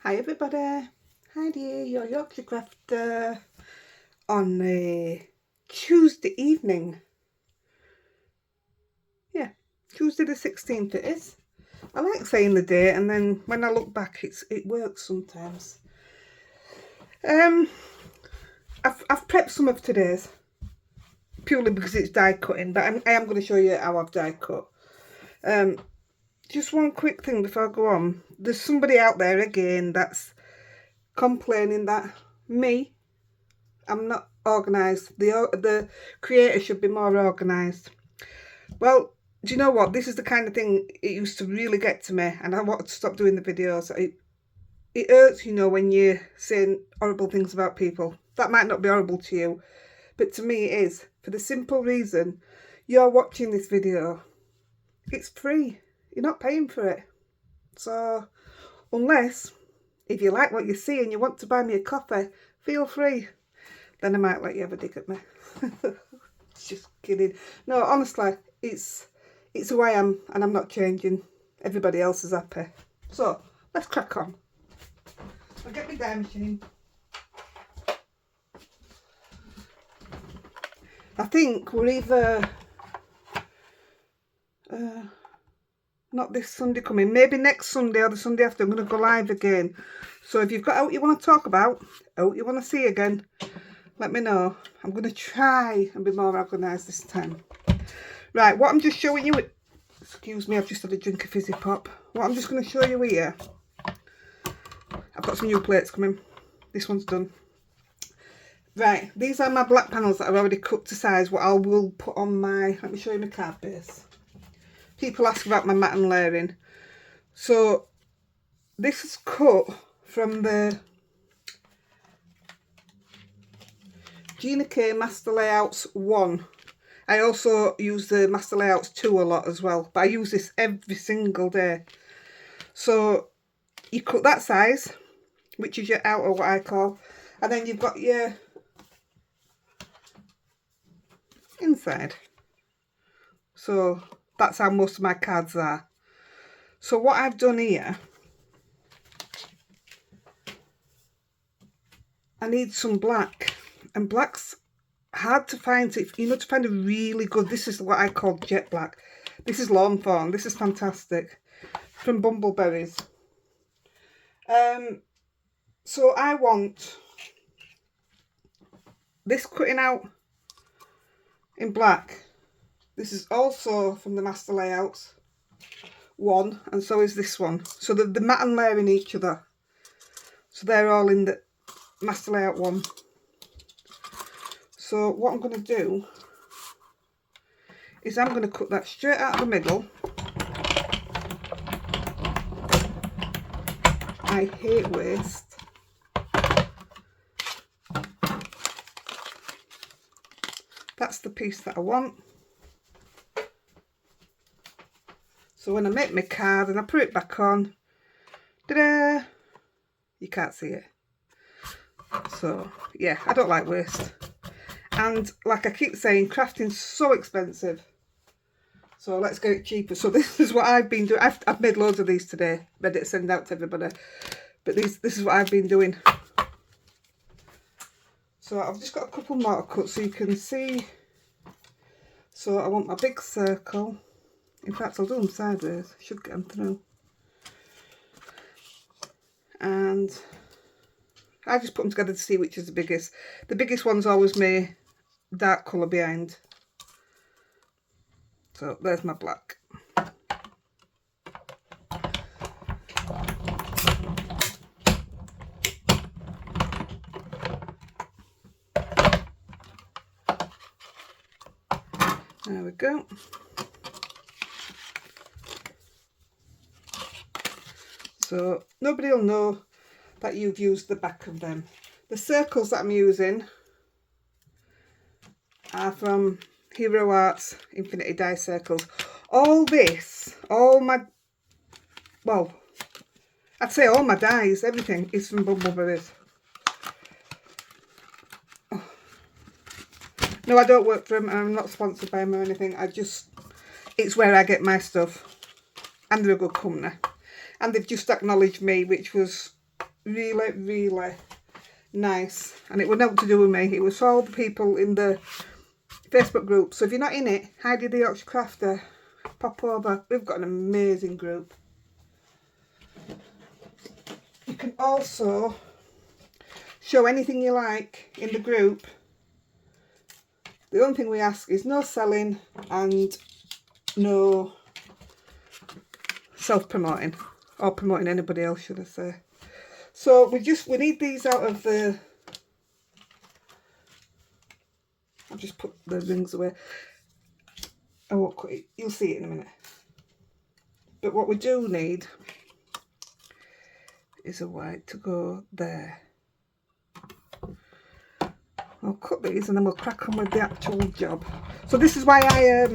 Hi everybody, Heidi, your Yorkshire crafter on a Tuesday evening. Yeah, Tuesday the 16th it is. I like saying the date and then when I look back it works sometimes. I've prepped some of today's purely because it's die cutting, but I am going to show you how I've die cut. Just one quick thing before I go on. There's somebody out there again that's complaining that I'm not organised. The creator should be more organised. Well, do you know what? This is the kind of thing it used to really get to me, and I wanted to stop doing the videos. It hurts, you know, when you're saying horrible things about people. That might not be horrible to you, but to me it is. For the simple reason, you're watching this video. It's free. You're not paying for it. So, unless, if you like what you see and you want to buy me a coffee, feel free. Then I might let you have a dig at me. Just kidding. No, honestly, it's who I am and I'm not changing. Everybody else is happy. So, let's crack on. I'll get my dye machine. I think we're either... not this Sunday coming, maybe next Sunday or the Sunday after. I'm going to go live again. So if you've got out you want to talk about, out you want to see again, let me know. I'm going to try and be more organised this time. Right, what I'm just showing you, excuse me, I've just had a drink of fizzy pop. What I'm just going to show you here, I've got some new plates coming. This one's done. Right, these are my black panels that I've already cut to size, what I will put on my, let me show you my card base. People ask about my mat and layering. So this is cut from the Gina K Master Layouts 1. I also use the Master Layouts 2 a lot as well, but I use this every single day. So you cut that size, which is your outer, what I call, and then you've got your inside. So that's how most of my cards are. So what I've done here, I need some black, and black's hard to find. To find a really good, this is what I call jet black. This is lawn fawn. This is fantastic, from Bumbleberries. So I want this cutting out in black. This is also from the Master Layouts 1, and so is this one. So the mat and layering each other. So they're all in the Master Layout 1. So what I'm going to do is I'm going to cut that straight out of the middle. I hate waste. That's the piece that I want. So when I make my card and I put it back on, ta-da! You can't see it. So yeah, I don't like waste. And like I keep saying, crafting's so expensive. So let's get it cheaper. So this is what I've been doing. I've made loads of these today, ready to send out to everybody. But this is what I've been doing. So I've just got a couple more to cut so you can see. So I want my big circle. In fact, I'll do them sideways. Should get them through. And I just put them together to see which is the biggest. The biggest one's always my dark colour behind. So there's my black. There we go. So nobody will know that you've used the back of them. The circles that I'm using are from Hero Arts Infinity Die Circles. All this, all my, well, I'd say all my dies, everything is from Bumbleberries. Oh. No, I don't work for them. I'm not sponsored by them or anything. It's where I get my stuff. And they're a good company. And they've just acknowledged me, which was really, really nice. And it was nothing to do with me. It was all the people in the Facebook group. So if you're not in it, Heidi the Yorkshire Crafter, pop over. We've got an amazing group. You can also show anything you like in the group. The only thing we ask is no selling and no self-promoting, or promoting anybody else, should I say. So we need these out of the, I'll just put the rings away. I won't cut it, you'll see it in a minute. But what we do need is a white to go there. I'll cut these and then we'll crack on with the actual job. So this is why I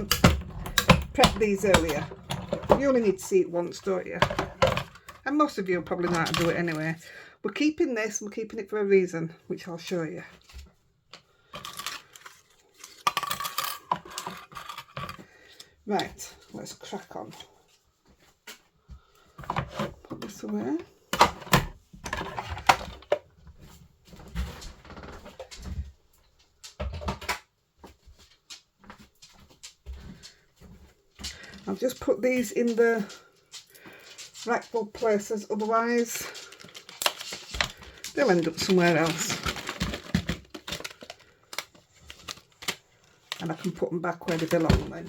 prepped these earlier. You only need to see it once, don't you? And most of you probably know how to do it anyway. We're keeping this, we're keeping it for a reason, which I'll show you. Right, let's crack on. Put this away. I'll just put these in the rightful places, otherwise they'll end up somewhere else. And I can put them back where they belong then.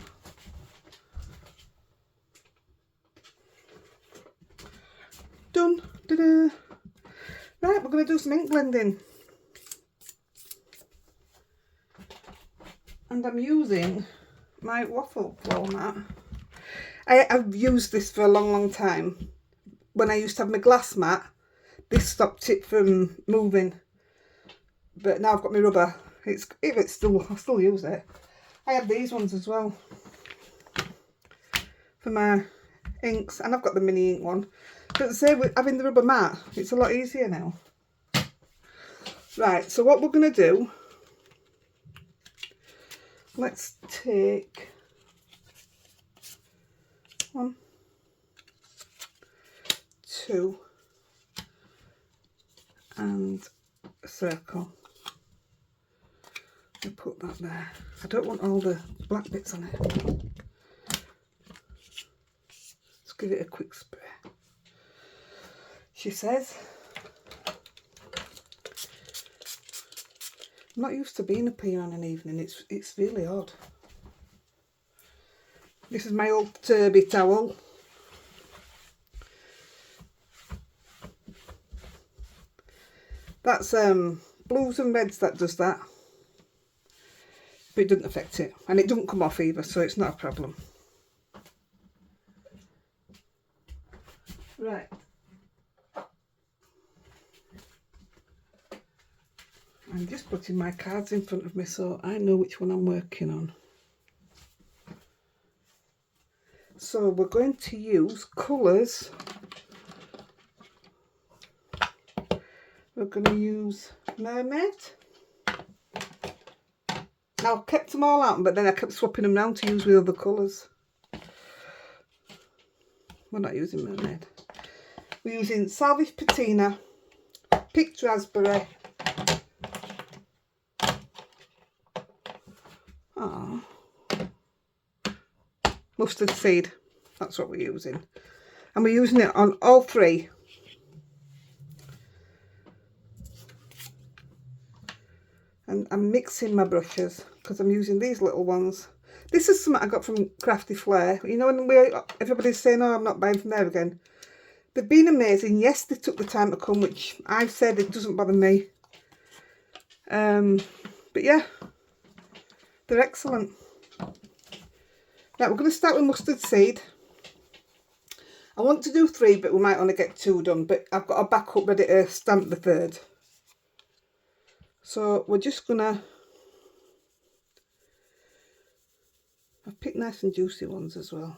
Done. Ta-da. Right, we're going to do some ink blending. And I'm using my waffle floor mat. I've used this for a long time. When I used to have my glass mat, this stopped it from moving. But now I've got my rubber. I still use it. I have these ones as well for my inks, and I've got the mini ink one. But say with having the rubber mat, it's a lot easier now. Right, so what we're going to do, let's take 1, 2, and a circle. I'll put that there. I don't want all the black bits on it. Let's give it a quick spray. She says, I'm not used to being up here on an evening. It's really odd. This is my old Turby towel. That's blues and reds that does that. But it doesn't affect it. And it doesn't come off either, so it's not a problem. Right. I'm just putting my cards in front of me so I know which one I'm working on. So we're going to use colours. We're going to use Mermaid. Now I've kept them all out, but then I kept swapping them around to use with other colours. We're not using Mermaid. We're using Salvage Patina, Picked Raspberry, mustard seed. That's what we're using. And we're using it on all three. And I'm mixing my brushes because I'm using these little ones. This is something I got from Crafty Flair. You know, when everybody's saying, oh, I'm not buying from there again. They've been amazing. Yes, they took the time to come, which I've said it doesn't bother me. But yeah, they're excellent. Right, we're going to start with mustard seed. I want to do 3, but we might only get 2 done. But I've got a backup ready to stamp the 3rd. So we're just going to... I've picked nice and juicy ones as well.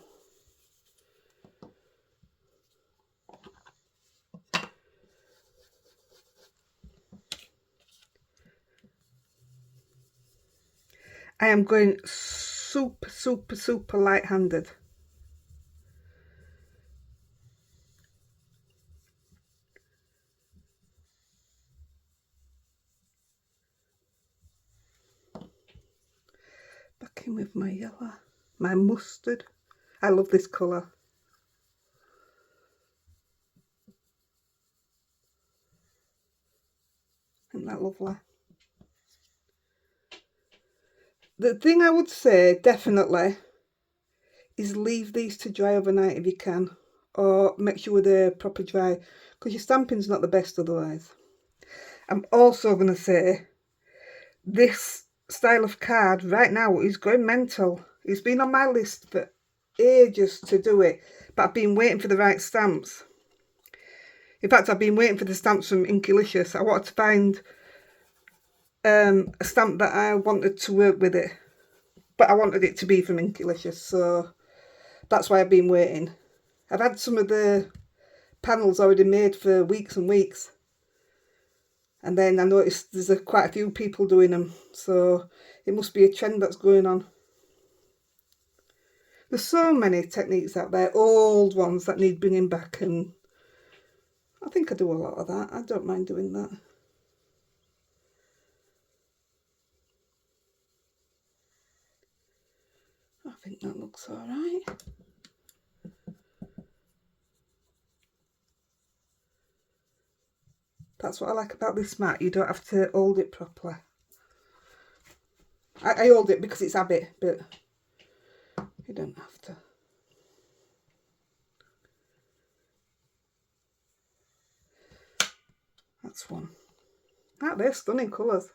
I am going super light-handed. working with my yellow, my mustard. I love this colour. Isn't that lovely? The thing I would say definitely is leave these to dry overnight if you can, or make sure they're proper dry, because your stamping's not the best otherwise. I'm also going to say this style of card right now is going mental. It's been on my list for ages to do it, but I've been waiting for the right stamps. In fact, I've been waiting for the stamps from INKYLICIOUS. I wanted to find a stamp that I wanted to work with it, but I wanted it to be from INKYLICIOUS, so that's why I've been waiting. I've had some of the panels already made for weeks and weeks, and then I noticed there's quite a few people doing them, so it must be a trend that's going on. There's so many techniques out there, old ones that need bringing back, and I think I do a lot of that. I don't mind doing that. I think that looks all right. That's what I like about this mat. You don't have to hold it properly. I hold it because it's habit, but you don't have to. That's one. They're stunning colours.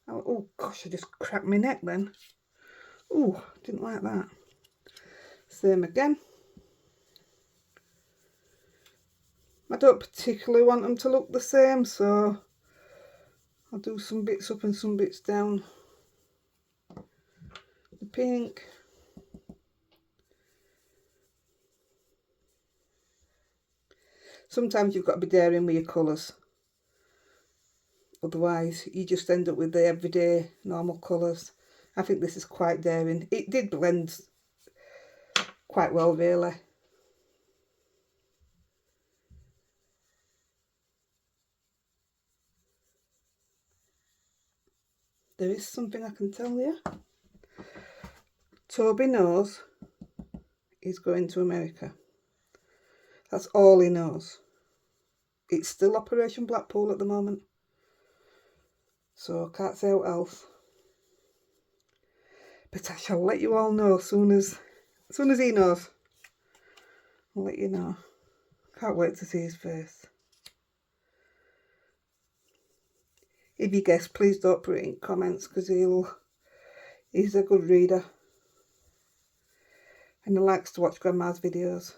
Oh gosh, I just cracked my neck then. Oh, didn't like that. Same again. I don't particularly want them to look the same, so I'll do some bits up and some bits down. The pink. Sometimes you've got to be daring with your colours. Otherwise, you just end up with the everyday normal colours. I think this is quite daring. It did blend quite well, really. There is something I can tell you. Toby knows he's going to America. That's all he knows. It's still Operation Blackpool at the moment, so I can't say what else. But I shall let you all know as soon as he knows. I'll let you know. Can't wait to see his face. If you guess, please don't put it in comments, because he's a good reader. And he likes to watch Grandma's videos.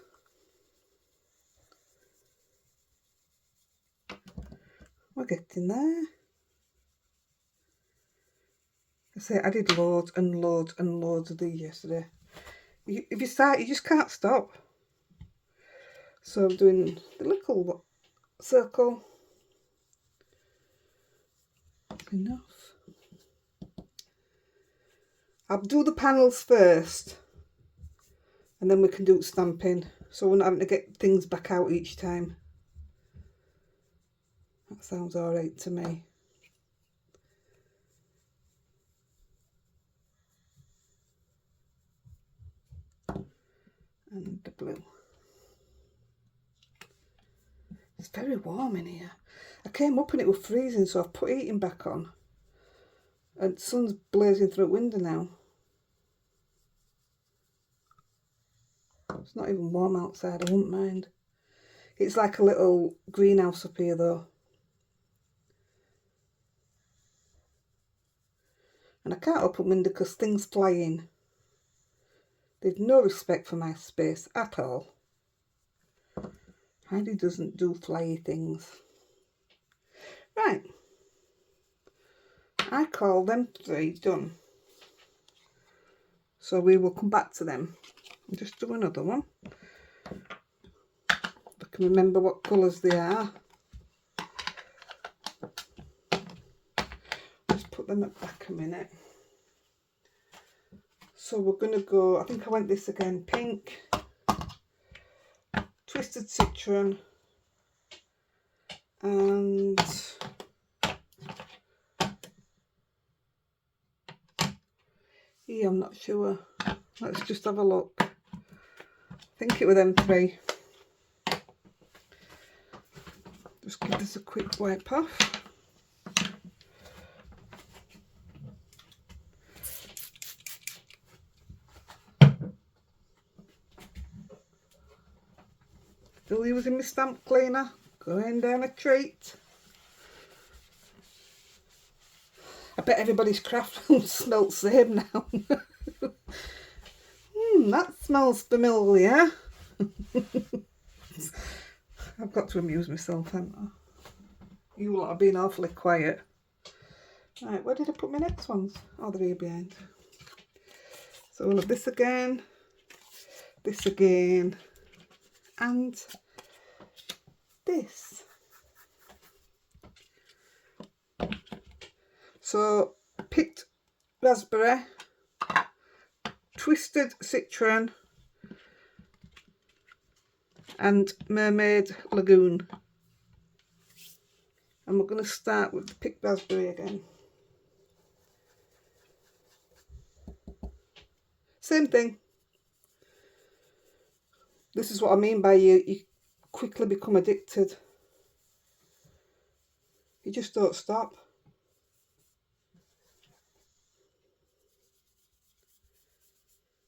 We're getting there. I say I did loads and loads and loads of these yesterday. If you start, you just can't stop. So I'm doing the little circle. Enough. I'll do the panels first, and then we can do stamping, so we're not having to get things back out each time. That sounds alright to me. And the blue. It's very warm in here. I came up and it was freezing, so I've put heating back on. And the sun's blazing through the window now. It's not even warm outside, I wouldn't mind. It's like a little greenhouse up here though. And I can't open window because things fly in. They've no respect for my space at all. Heidi doesn't do flyy things. Right. I call them 3 done. So we will come back to them. I'll just do another one. If I can remember what colours they are. Just put them back a minute. So we're going to go, I think I went this again, pink, twisted citron, and tea, I'm not sure. Let's just have a look. I think it were them three. Just give this a quick wipe off. Still using my stamp cleaner, going down a treat. I bet everybody's craft room smells the same now. That smells familiar. I've got to amuse myself, haven't I? You lot have been awfully quiet. Right, where did I put my next ones? Oh, they're here behind. So we'll have this again, and this. So picked raspberry, twisted citron, and mermaid lagoon. And we're going to start with the picked raspberry again. Same thing. This is what I mean by you quickly become addicted. You just don't stop.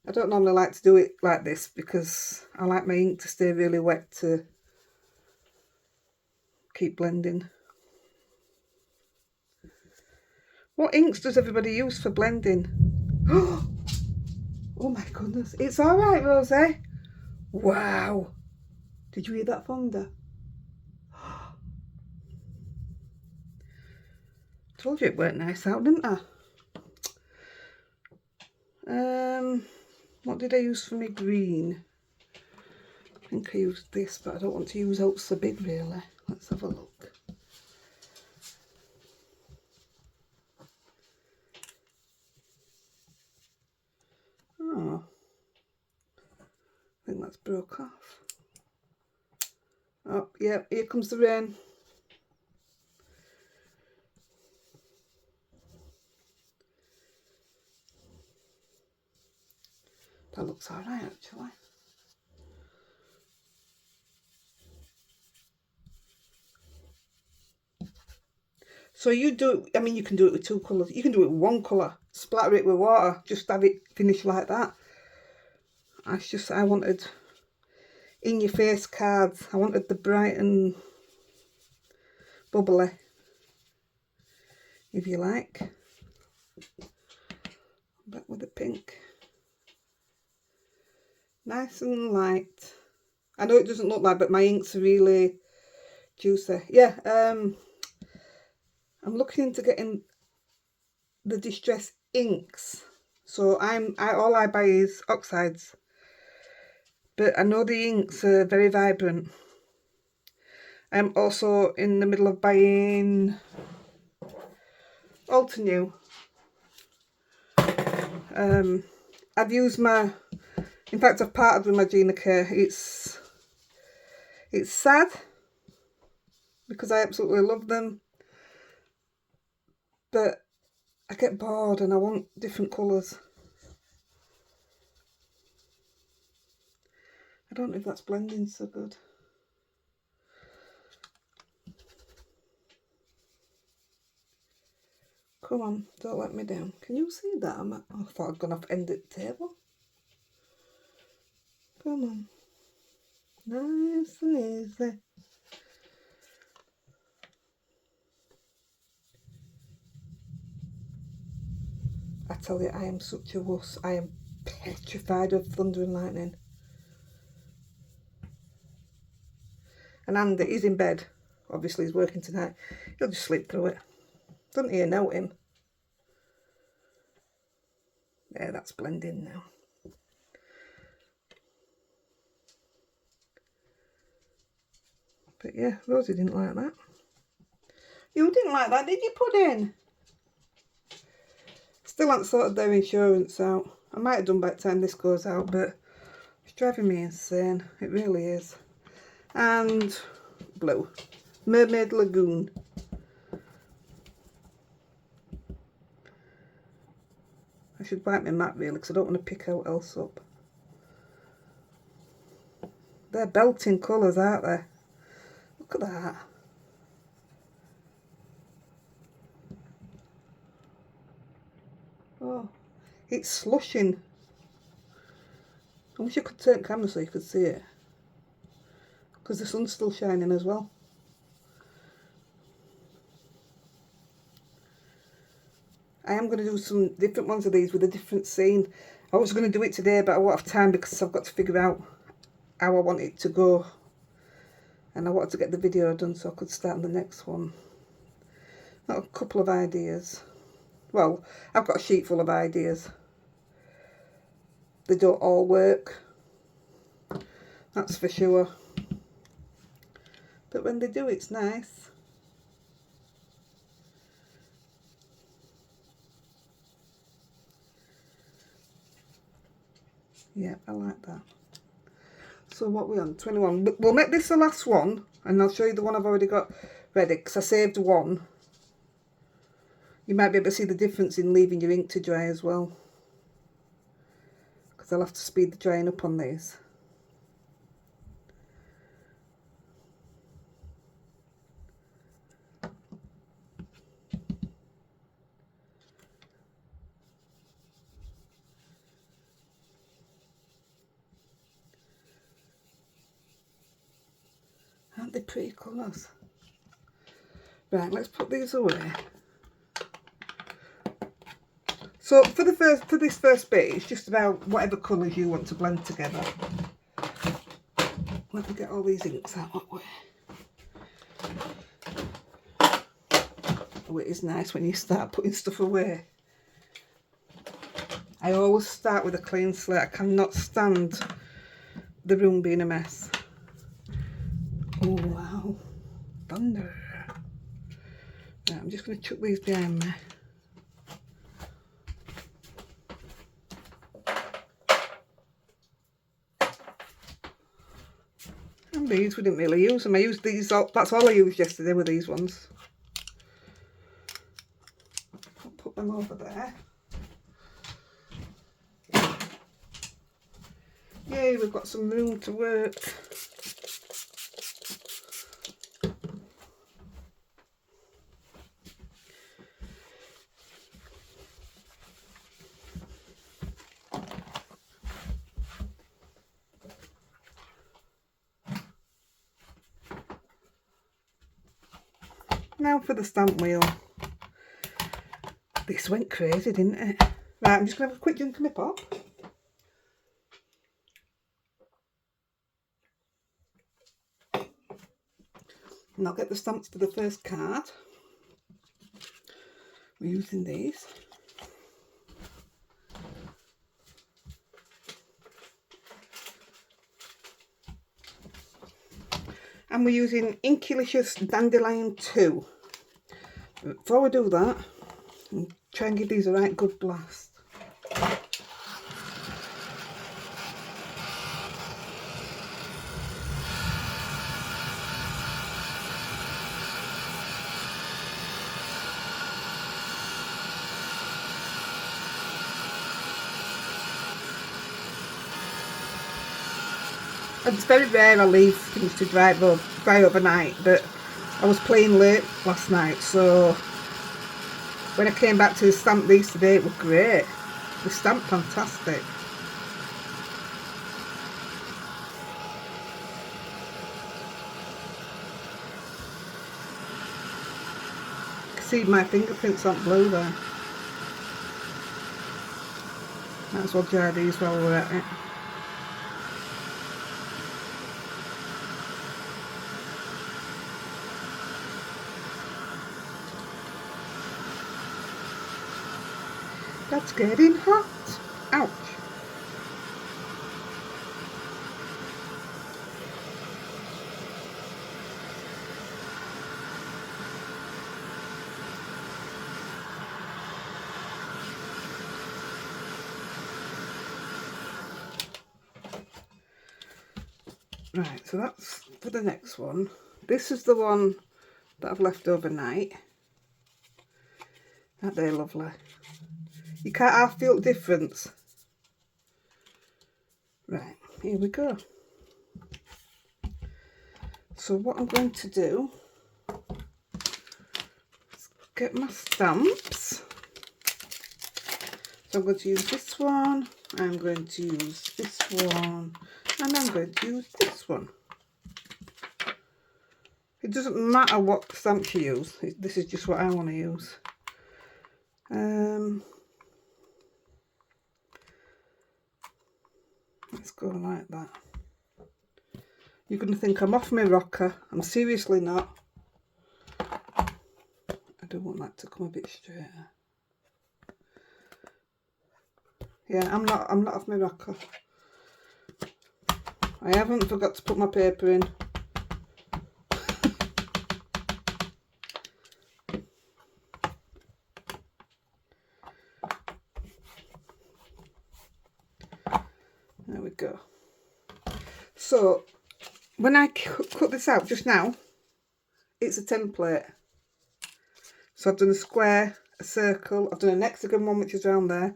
I don't normally like to do it like this because I like my ink to stay really wet to keep blending. What inks does everybody use for blending? Oh my goodness, it's alright, Rosie. Wow. Did you hear that thunder? Told you it weren't nice out, didn't I? What did I use for my green? I think I used this, but I don't want to use out so big really. Let's have a look. Oh, I think that's broke off. Oh, yeah, here comes the rain. That looks alright actually. So you do, I mean you can do it with two colours, you can do it with one colour, splatter it with water, just have it finish like that. I wanted in your face cards, I wanted the bright and bubbly, if you like. Back with the pink. Nice and light. I know it doesn't look like, but my inks are really juicy. Yeah, I'm looking into getting the Distress inks. So all I buy is oxides. But I know the inks are very vibrant. I'm also in the middle of buying Alter New. I've used in fact I've parted with my Gina K. It's sad because I absolutely love them, but I get bored and I want different colours. I don't know if that's blending so good. Come on, don't let me down. Can you see that? I thought I'd gone off end at the table. Come on. Nice and easy. I tell you, I am such a wuss. I am petrified of thunder and lightning. And Andy, he's in bed. Obviously, he's working tonight. He'll just sleep through it. Doesn't he know him? There, that's blending now. But yeah, Rosie didn't like that. You didn't like that, did you, Pudding? Still haven't sorted their insurance out. I might have done by the time this goes out, but it's driving me insane. It really is. And blue. Mermaid Lagoon. I should wipe my mat really, because I don't want to pick out else up. They're belting colours, aren't they? Look at that. Oh, it's slushing. I wish I could turn the camera so you could see it, because the sun's still shining as well. I am going to do some different ones of these with a different scene. I was going to do it today, but I won't have time because I've got to figure out how I want it to go. And I wanted to get the video done so I could start on the next one. Got a couple of ideas. Well, I've got a sheet full of ideas. They don't all work. That's for sure. But when they do, it's nice. Yeah, I like that. So what we're on, 21. We'll make this the last one, and I'll show you the one I've already got ready, because I saved one. You might be able to see the difference in leaving your ink to dry as well, because I'll have to speed the drying up on these. Aren't they pretty colours? Right, let's put these away. So for this first bit, it's just about whatever colours you want to blend together. Let me get all these inks out that way. Oh, it is nice when you start putting stuff away. I always start with a clean slate. I cannot stand the room being a mess. Oh wow, thunder. Right, I'm just going to chuck these behind me. And these, we didn't really use them. I used these, that's all I used yesterday were these ones. I'll put them over there. Yay, we've got some room to work. Now for the stamp wheel. This went crazy, didn't it? Right, I'm just going to have a quick drink of my pop. And I'll get the stamps for the first card. We're using these. And we're using INKYLICIOUS Dandelion 2. Before we do that, I'll try and give these a right good blast. It's very rare I leave things to dry overnight, but I was playing late last night, so when I came back to stamp these today, it was great. They stamped fantastic. You can see my fingerprints aren't blue there. Might as well dry these while we're at it. That's getting hot. Ouch. Right, so that's for the next one. This is the one that I've left overnight. Aren't they lovely? You can't half feel the difference. Right, here we go. So what I'm going to do is get my stamps. So I'm going to use this one, I'm going to use this one, and I'm going to use this one. It doesn't matter what stamps you use, this is just what I want to use. Let's go like that. You're going to think I'm off my rocker. I'm seriously not. I do want that to come a bit straighter. Yeah, I'm not off my rocker. I haven't forgot to put my paper in. There we go. So when I cut this out just now, it's a template. So I've done a square, a circle, I've done an hexagon one which is around there.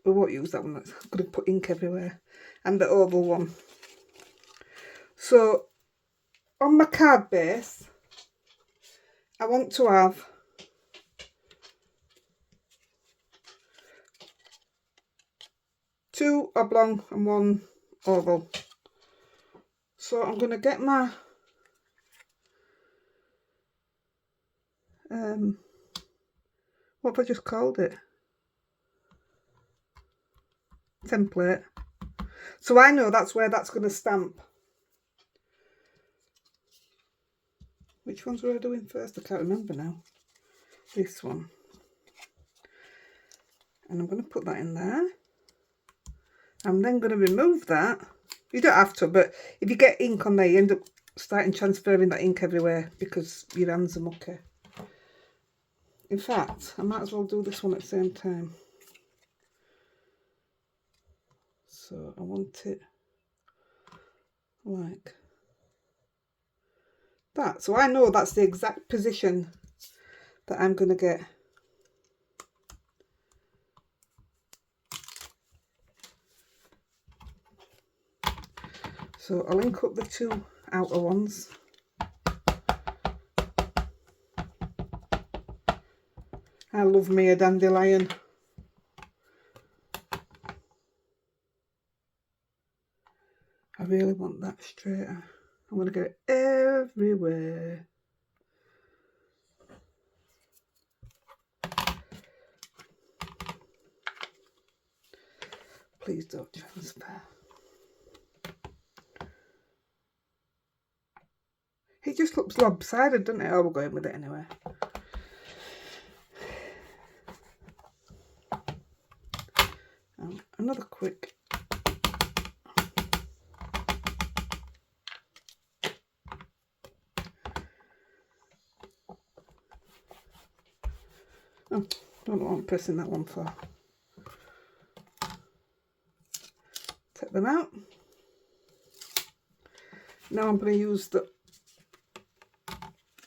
We won't use that one, I'm going to put ink everywhere. And the oval one. So on my card base, I want to have two oblong and one oval. So I'm going to get my what have I just called it? Template. So I know that's where that's going to stamp. Which ones were I doing first? I can't remember now. This one. And I'm going to put that in there. I'm then going to remove that. You don't have to, but if you get ink on there, you end up starting transferring that ink everywhere because your hands are mucky. In fact, I might as well do this one at the same time. So I want it like that. So I know that's the exact position that I'm going to get. So I'll ink up the two outer ones. I love me a dandelion. I really want that straighter. I'm going to get it everywhere. Please don't transfer. It just looks lopsided, doesn't it? Oh, we're going with it anyway. Another quick. Oh, don't know what I'm pressing that one for. Take them out. Now I'm going to use the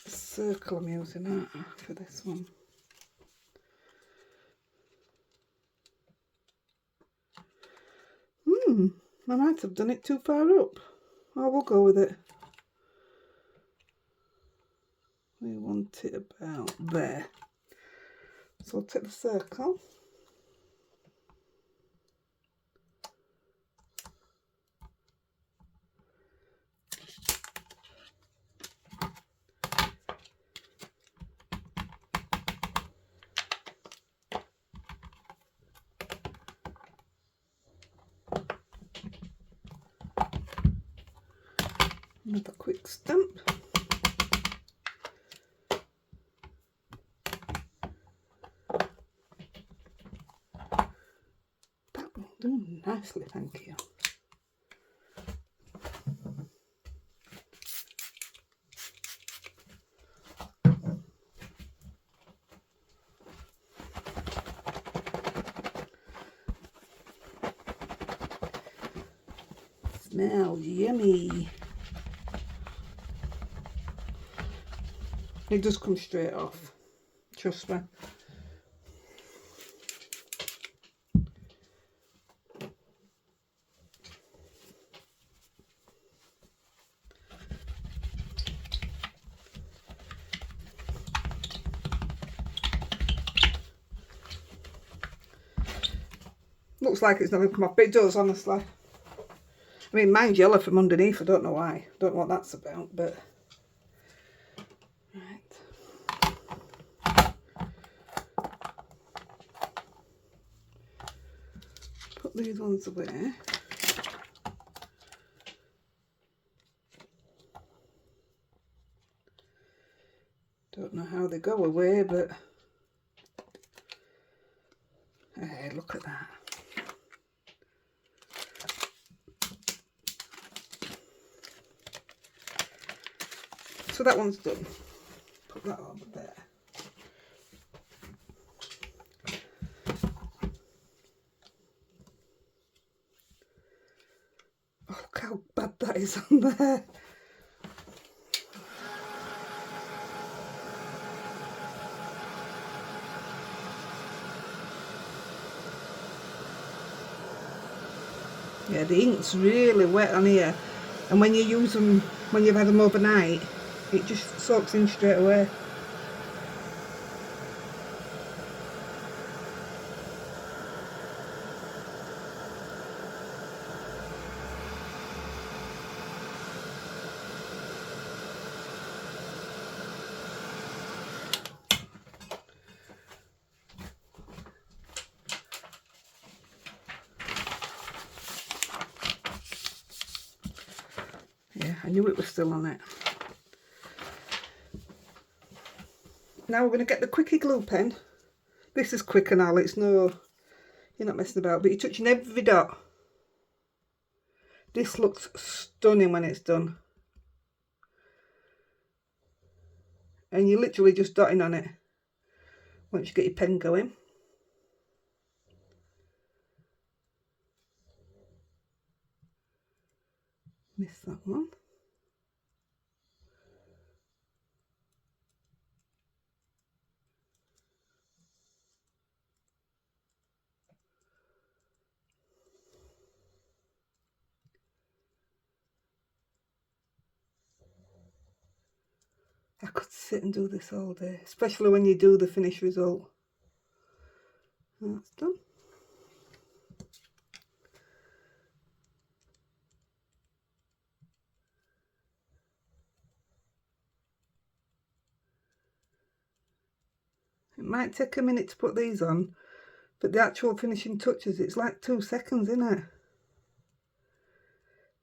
circle I'm using that for this one. I might have done it too far up. Oh, we'll go with it. We want it about there. So I'll take the circle. Another quick stamp. That will do nicely, thank you. Smells yummy. It does come straight off, trust me. Looks like it's not going to come off, but it does, honestly. I mean, mine's yellow from underneath. I don't know why. Don't know what that's about, but... Right. Put these ones away. Don't know how they go away, but... Hey, look at that. So that one's done. Put that over there. Oh, look how bad that is on there. Yeah, the ink's really wet on here, and when you use them, when you've had them overnight, it just soaks in straight away. Yeah, I knew it was still on it. Now we're going to get the quickie glue pen. This is quick and all, it's no, you're not messing about, but you're touching every dot. This looks stunning when it's done. And you're literally just dotting on it once you get your pen going. Missed that one. I could sit and do this all day, especially when you do the finished result. That's done. It might take a minute to put these on, but the actual finishing touches, it's like 2 seconds, isn't it?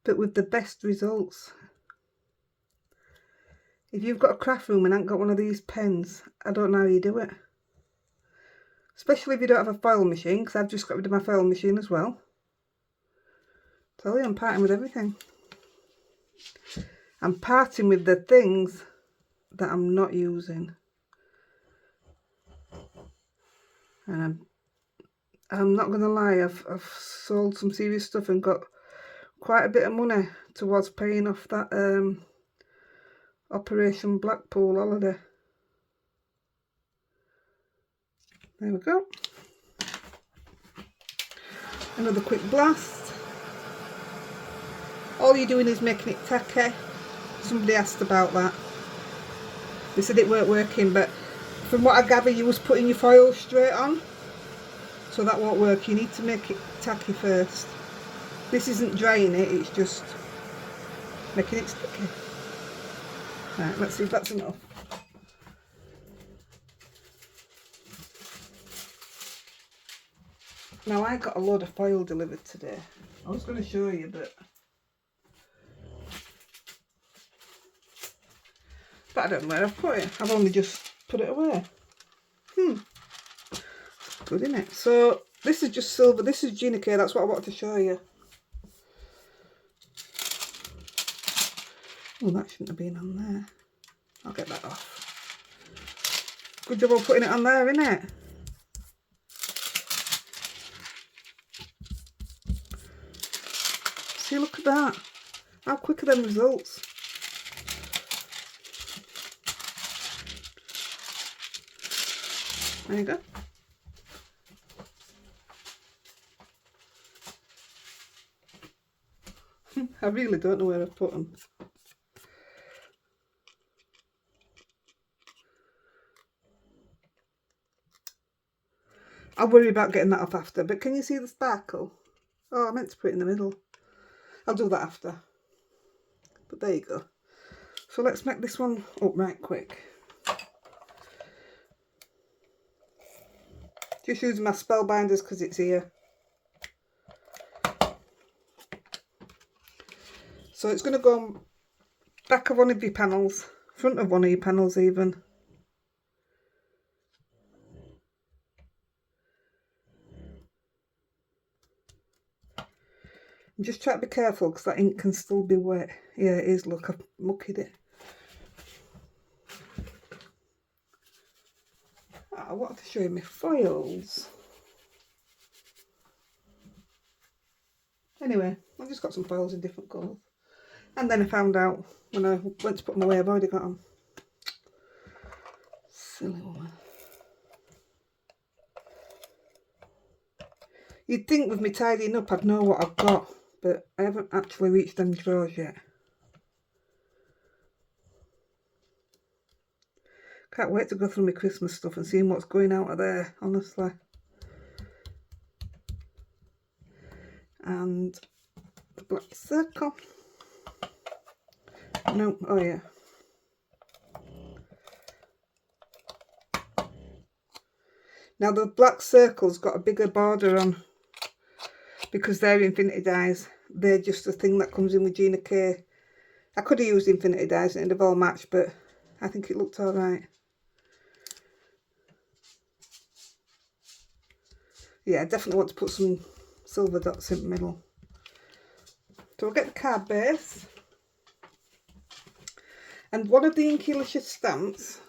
But with the best results. If you've got a craft room and ain't got one of these pens, I don't know how you do it. Especially if you don't have a foil machine, because I've just got rid of my foil machine as well. Tell you, I'm parting with everything. I'm parting with the things that I'm not using. And I'm not going to lie, I've sold some serious stuff and got quite a bit of money towards paying off that Operation Blackpool holiday. There we go. Another quick blast. All you're doing is making it tacky. Somebody asked about that. They said it weren't working, but from what I gather, you was putting your foil straight on. So that won't work. You need to make it tacky first. This isn't drying it, it's just making it sticky. Right, let's see if that's enough. Now I got a load of foil delivered today. I was going to show you, but I don't know where I've put it. I've only just put it away. Good, isn't it? So this is just silver. This is Juniker. That's what I wanted to show you. Oh, that shouldn't have been on there. I'll get that off. Good job of putting it on there, innit? See, look at that. How quick are them results? There you go. I really don't know where I've put them. I'll worry about getting that off after. But can you see the sparkle? Oh, I meant to put it in the middle. I'll do that after. But there you go. So let's make this one up right quick. Just using my spellbinders because it's here. So it's going to go on back of one of your panels, front of one of your panels even. And just try to be careful because that ink can still be wet. Yeah, it is. Look, I've mucked it. I wanted to show you my foils. Anyway, I've just got some foils in different colours. And then I found out when I went to put them away, I've already got them. Silly woman. You'd think with me tidying up I'd know what I've got, but I haven't actually reached them drawers yet. Can't wait to go through my Christmas stuff and seeing what's going out of there, honestly. And the black circle. No, oh yeah. Now the black circle's got a bigger border on because they're infinity dies. They're just a thing that comes in with Gina K. I could have used infinity dies and it'd have all matched, but I think it looked alright. Yeah, I definitely want to put some silver dots in the middle. So we'll get the card base. And one of the INKYLICIOUS stamps,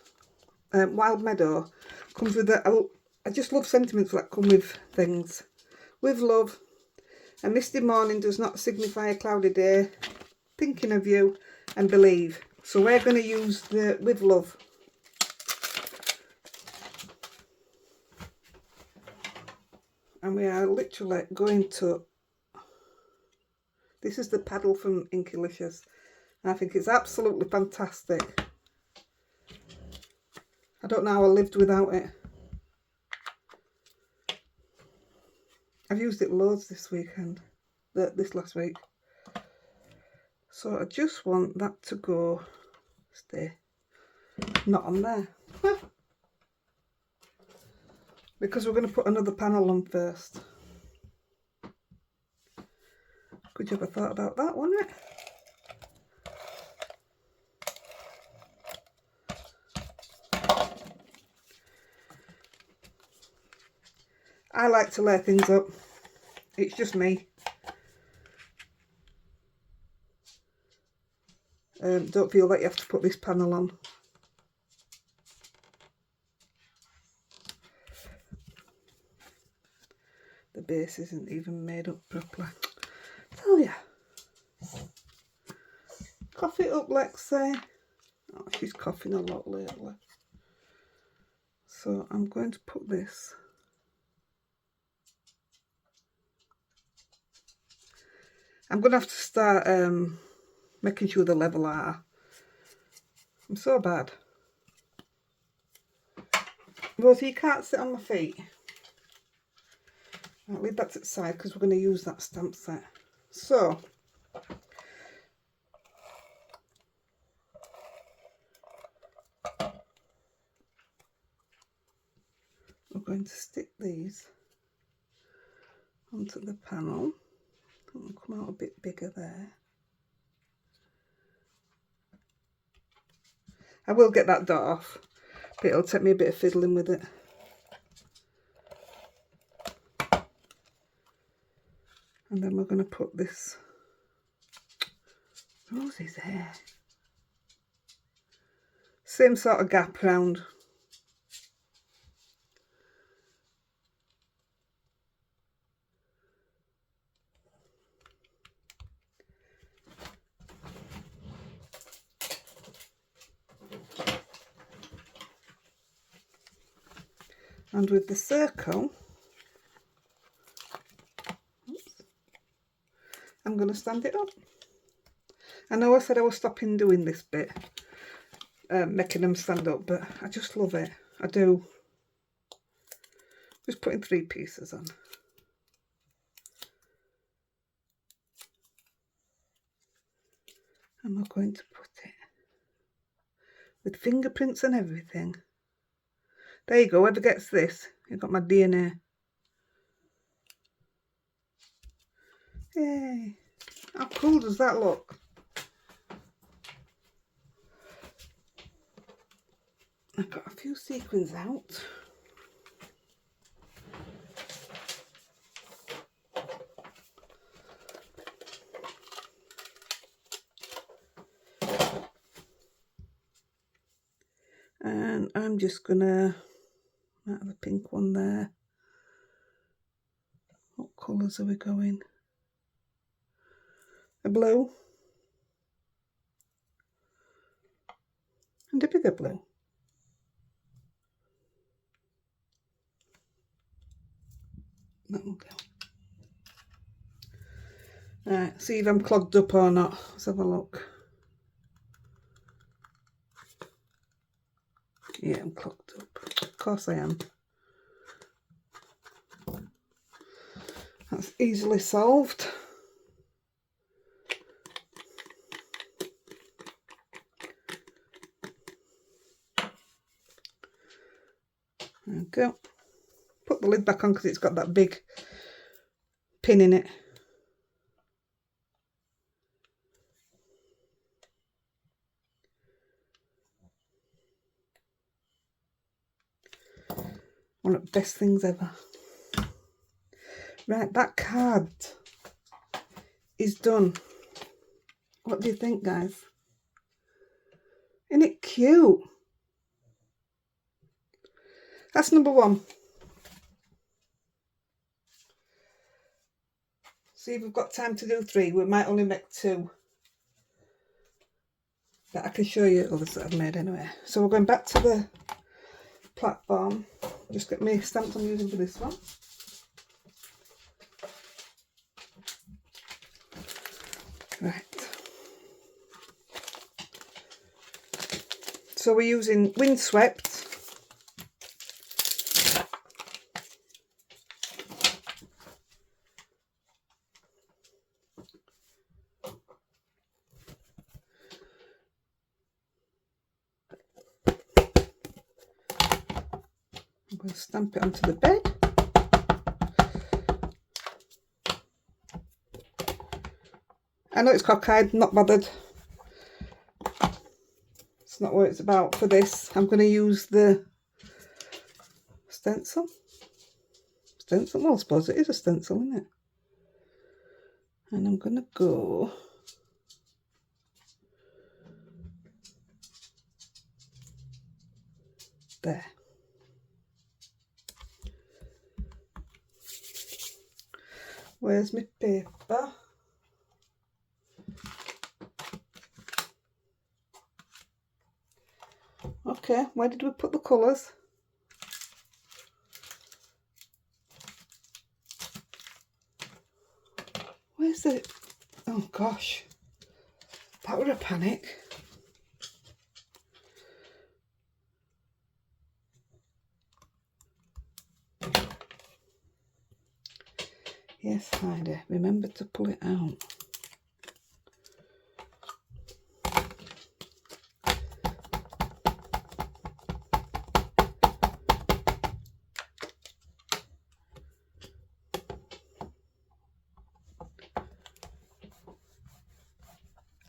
Wild Meadow, comes with a... I just love sentiments that come with things. With love, a misty morning does not signify a cloudy day. Thinking of you and believe. So we're going to use the with love. And we are literally going to... This is the paddle from INKYLICIOUS. I think it's absolutely fantastic. I don't know how I lived without it. I've used it loads this weekend, this last week. So I just want that to go, stay, not on there. Because we're going to put another panel on first. Could you ever thought about that, wouldn't it? I like to lay things up. It's just me. Don't feel like you have to put this panel on. The base isn't even made up properly. Tell ya. Cough it up, Lexi. Oh, she's coughing a lot lately. So I'm going to put this. I'm going to have to start making sure the level are. I'm so bad. Rosie, you can't sit on my feet. I'll leave that to the side because we're going to use that stamp set. So, we're going to stick these onto the panel. It'll come out a bit bigger there. I will get that dot off, but it'll take me a bit of fiddling with it. And then we're going to put this Rosie's hair. Same sort of gap round. And with the circle, I'm going to stand it up. I know I said I was stopping doing this bit, making them stand up, but I just love it. I do. Just putting 3 pieces on. And we're going to put it with fingerprints and everything. There you go, whoever gets this, you've got my DNA. Yay! How cool does that look? I've got a few sequins out. And I'm just gonna out the pink one there. What colours are we going? A blue. And a bigger blue. That will go. Right, see if I'm clogged up or not. Let's have a look. Yeah, I'm clogged up. Of course I am. That's easily solved. There we go. Put the lid back on because it's got that big pin in it. One of the best things ever. Right, that card is done. What do you think, guys? Isn't it cute? That's number 1. See if we've got time to do 3. We might only make 2. But I can show you others that I've made anyway. So we're going back to the platform. Just get me stamps I'm using for this one. Right. So we're using Windswept. I'm going to stamp it onto the bed. I know it's cockeyed, not bothered. It's not what it's about for this. I'm going to use the stencil. Stencil? Well, I suppose it is a stencil, isn't it? And I'm going to go there. Where's my paper? Okay, where did we put the colours? Where's it? Oh gosh, that was a panic. Yes, Heidi, remember to pull it out.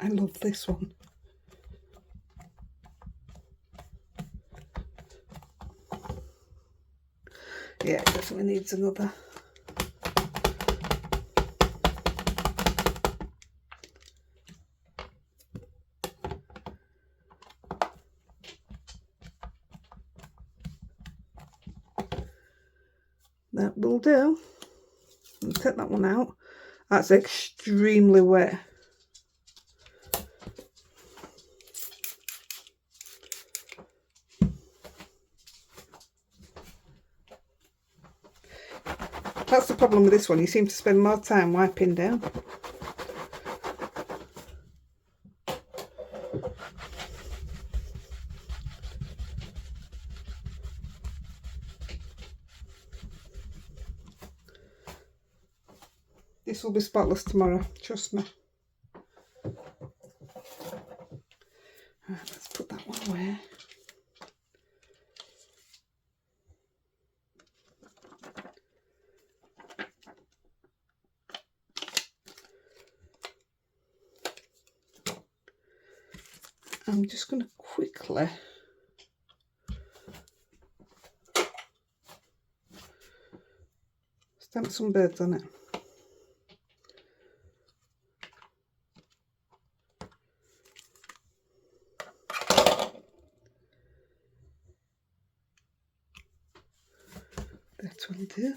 I love this one. Yeah, it definitely needs another. That will do. I'll take that one out. That's extremely wet. That's the problem with this one. You seem to spend more time wiping down. This will be spotless tomorrow, trust me. Right, let's put that one away. I'm just going to quickly stamp some birds on it. That one too.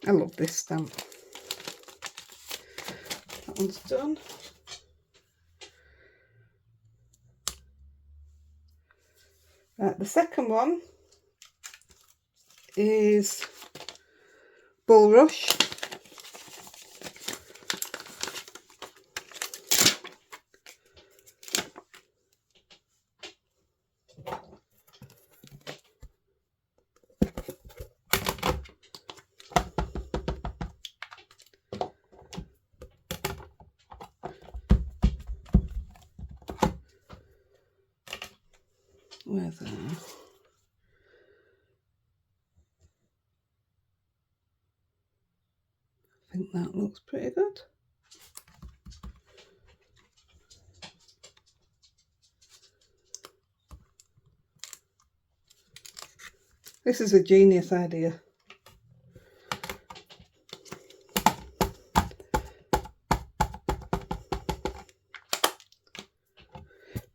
I love this stamp. That one's done. Right, the second one is Bulrush. Where's that? I think that looks pretty good. This is a genius idea.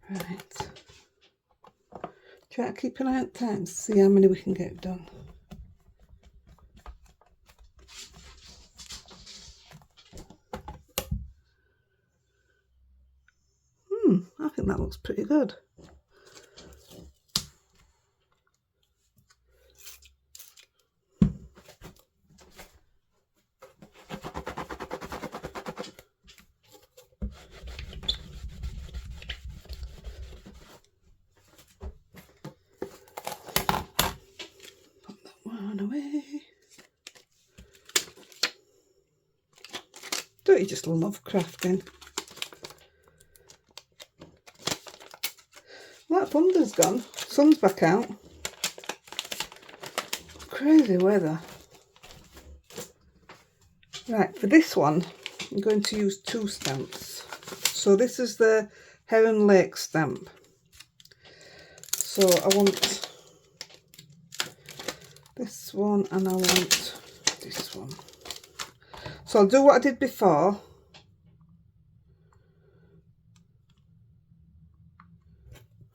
Right. Try to keep an eye on time, see how many we can get done. I think that looks pretty good. Put that one away. Don't you just love crafting? That thunder's gone. Sun's back out. Crazy weather. Right, for this one, I'm going to use 2 stamps. So this is the Heron Lake stamp. So I want this one and I want this one. So I'll do what I did before.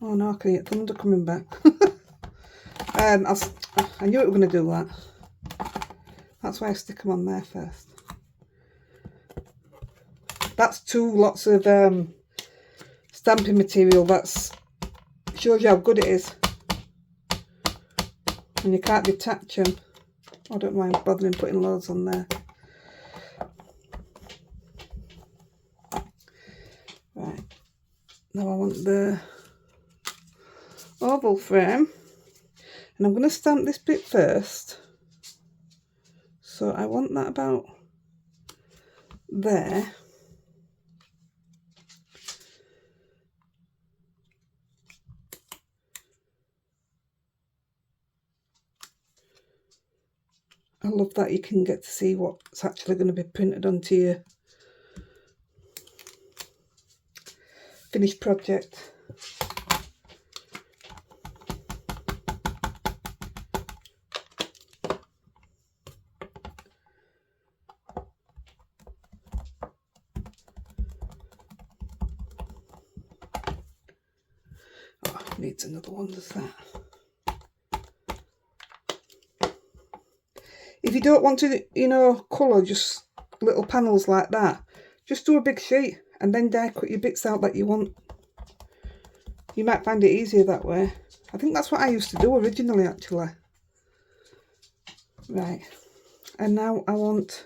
Oh no, I can hear thunder coming back. I knew it was going to do that. That's why I stick them on there first. That's 2 lots of stamping material. That shows you how good it is. And you can't detach them. I don't mind bothering putting loads on there. Right. Now I want the oval frame. And I'm going to stamp this bit first. So I want that about there. I love that you can get to see what's actually going to be printed onto your finished project. Oh, needs another one, does that? If you don't want to, you know, colour just little panels like that, just do a big sheet and then die cut your bits out that you want. You might find it easier that way. I think that's what I used to do originally, actually. Right, and now I want,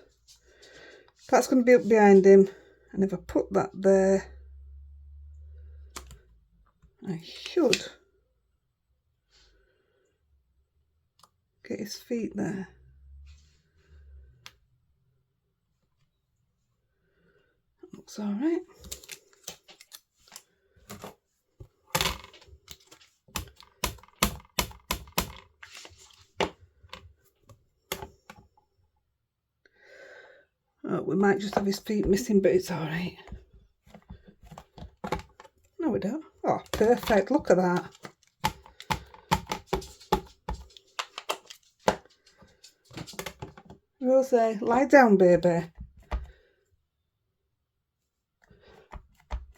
that's going to be up behind him, and if I put that there, I should get his feet there. That looks all right. Oh, we might just have his feet missing, but it's all right. No, we don't. Oh, perfect. Look at that. Rose, lie down, baby.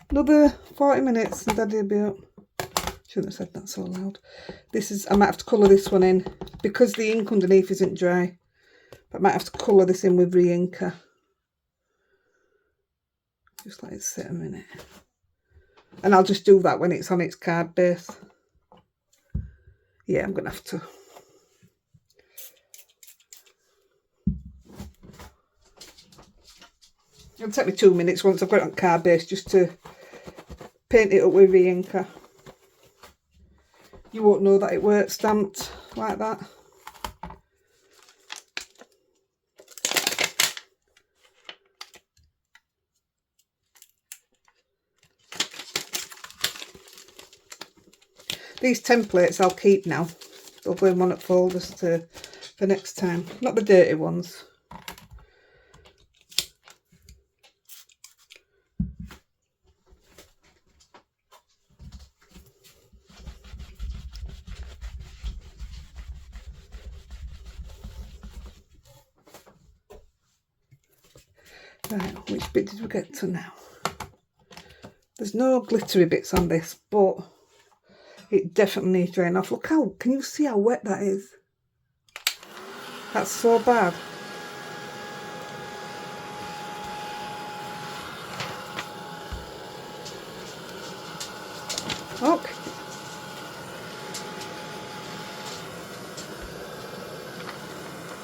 Another 40 minutes and Daddy'll be up. Shouldn't have said that so loud. This is, I might have to colour this one in because the ink underneath isn't dry. But I might have to colour this in with re-inker. Just let it sit a minute. And I'll just do that when it's on its card base. Yeah, I'm going to have to. It'll take me 2 minutes once I've got it on card base just to paint it up with re-inker. You won't know that it works stamped like that. These templates I'll keep now. They'll go in one at folders for next time. Not the dirty ones. Right, which bit did we get to now? There's no glittery bits on this, but it definitely needs drying off. Look how, can you see how wet that is? That's so bad. Look.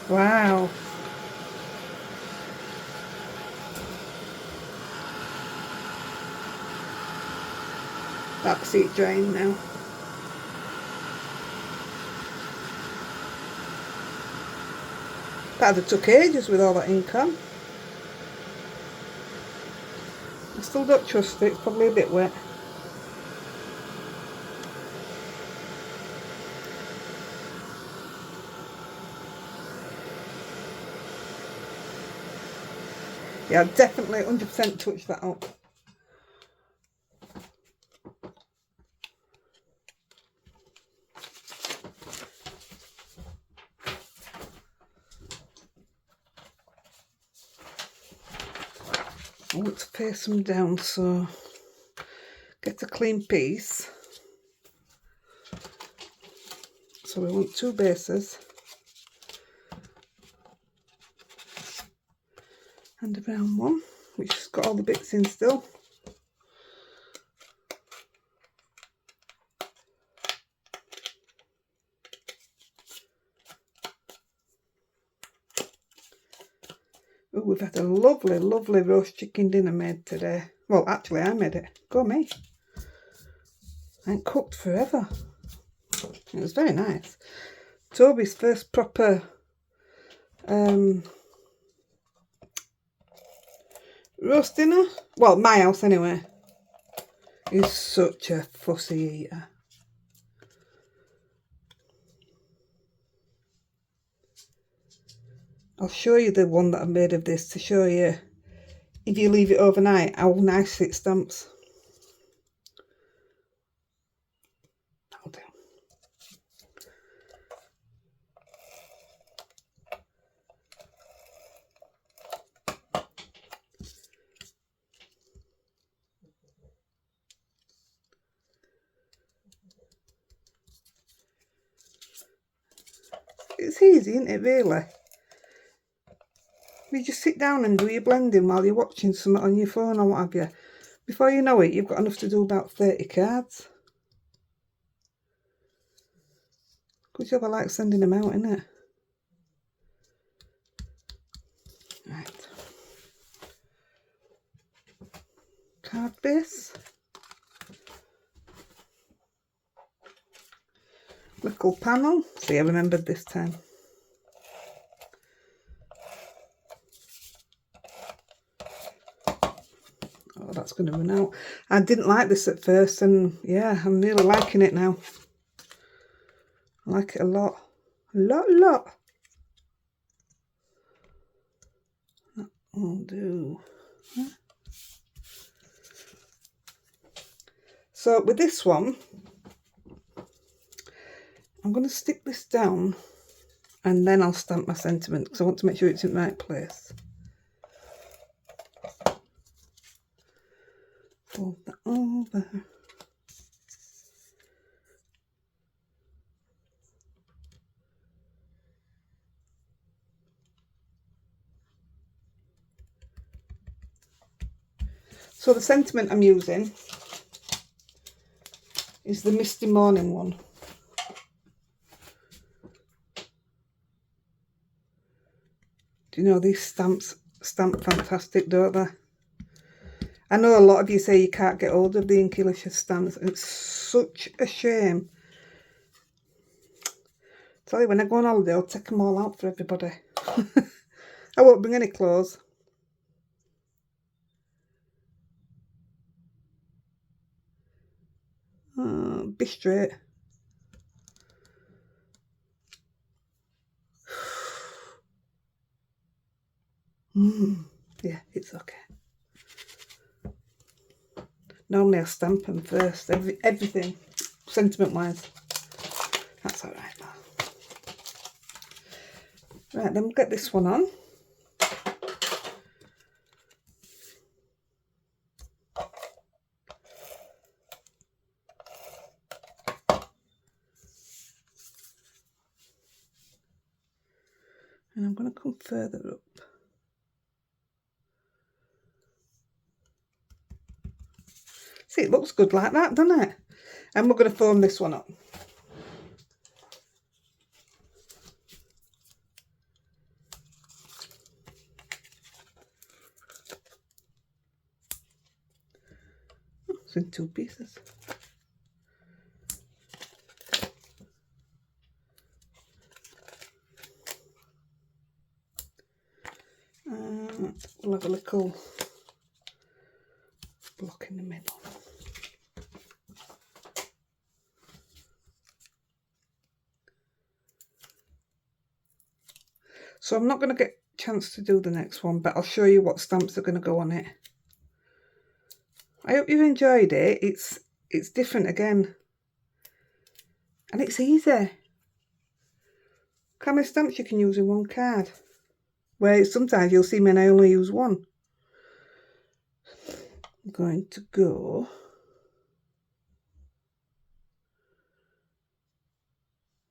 Wow. That's it drying now. That'd have took ages with all that ink on. I still don't trust it, it's probably a bit wet. Yeah, I'd definitely 100% touch that up. I want to paste them down, so get a clean piece. So we want 2 bases and a brown one, which has got all the bits in still. Oh, we've had a lovely, lovely roast chicken dinner made today. Well, actually, I made it. Go me. I ain't cooked forever. It was very nice. Toby's first proper roast dinner. Well, my house anyway. He's such a fussy eater. I'll show you the one that I made of this to show you if you leave it overnight how nice it stamps. That'll do. It's easy, isn't it, really? You just sit down and do your blending while you're watching something on your phone or what have you. Before you know it, you've got enough to do about 30 cards. Good job, I like sending them out, innit? Right. Card base. sparkle panel. See, I remembered this time. Oh, that's going to run out. I didn't like this at first, and yeah, I'm really liking it now. I like it a lot. A lot. That will do. So with this one, I'm going to stick this down and then I'll stamp my sentiment because I want to make sure it's in the right place. Fold that over. So the sentiment I'm using is the Misty Morning one. Do you know these stamp fantastic, don't they? I know a lot of you say you can't get hold of the INKYLICIOUS stamps, and it's such a shame. Tell you, when I go on holiday, I'll take them all out for everybody. I won't bring any clothes. Be straight. Yeah, it's okay. Normally I stamp them first, everything, sentiment-wise. That's all right now. Right, then we'll get this one on. And I'm going to come further up. See, it looks good like that, doesn't it? And we're going to foam this one up. It's in 2 pieces. We'll have a little block in the middle. So I'm not going to get a chance to do the next one, but I'll show you what stamps are going to go on it. I hope you enjoyed it. It's different again. And it's easy. Look how many stamps you can use in one card. Where sometimes you'll see me and I only use one. I'm going to go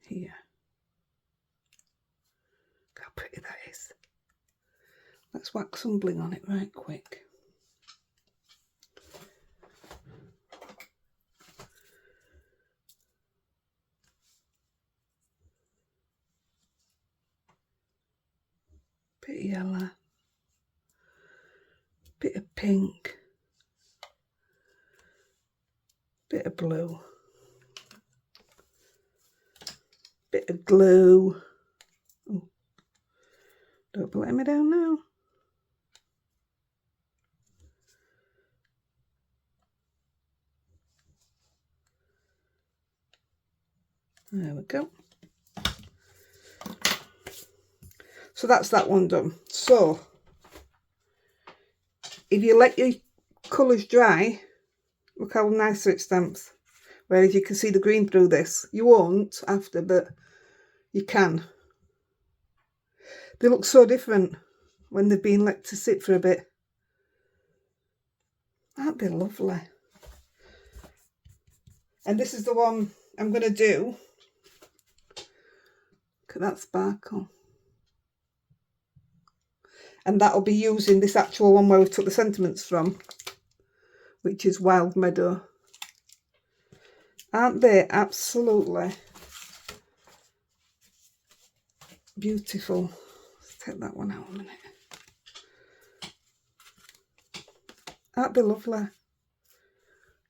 here. Look how pretty that is. Let's whack some bling on it right quick. Bit of yellow, bit of pink, bit of blue, bit of glue. Oh, don't be letting me down now. There we go. So that's that one done. So if you let your colours dry, look how nicer it stamps. Whereas you can see the green through this. You won't after, but you can. They look so different when they've been let to sit for a bit. That'd be lovely. And this is the one I'm going to do. Look at that sparkle. And that'll be using this actual one where we took the sentiments from, which is Wild Meadow. Aren't they absolutely beautiful? Let's take that one out a minute. That'd be lovely.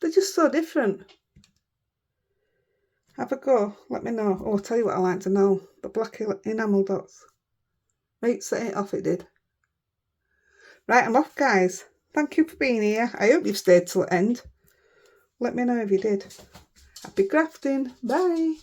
They're just so different. Have a go. Let me know. Oh, I'll tell you what I like to know. The black enamel dots. Right, set it off, it did. Right, I'm off, guys. Thank you for being here. I hope you've stayed till the end. Let me know if you did. Happy crafting. Bye.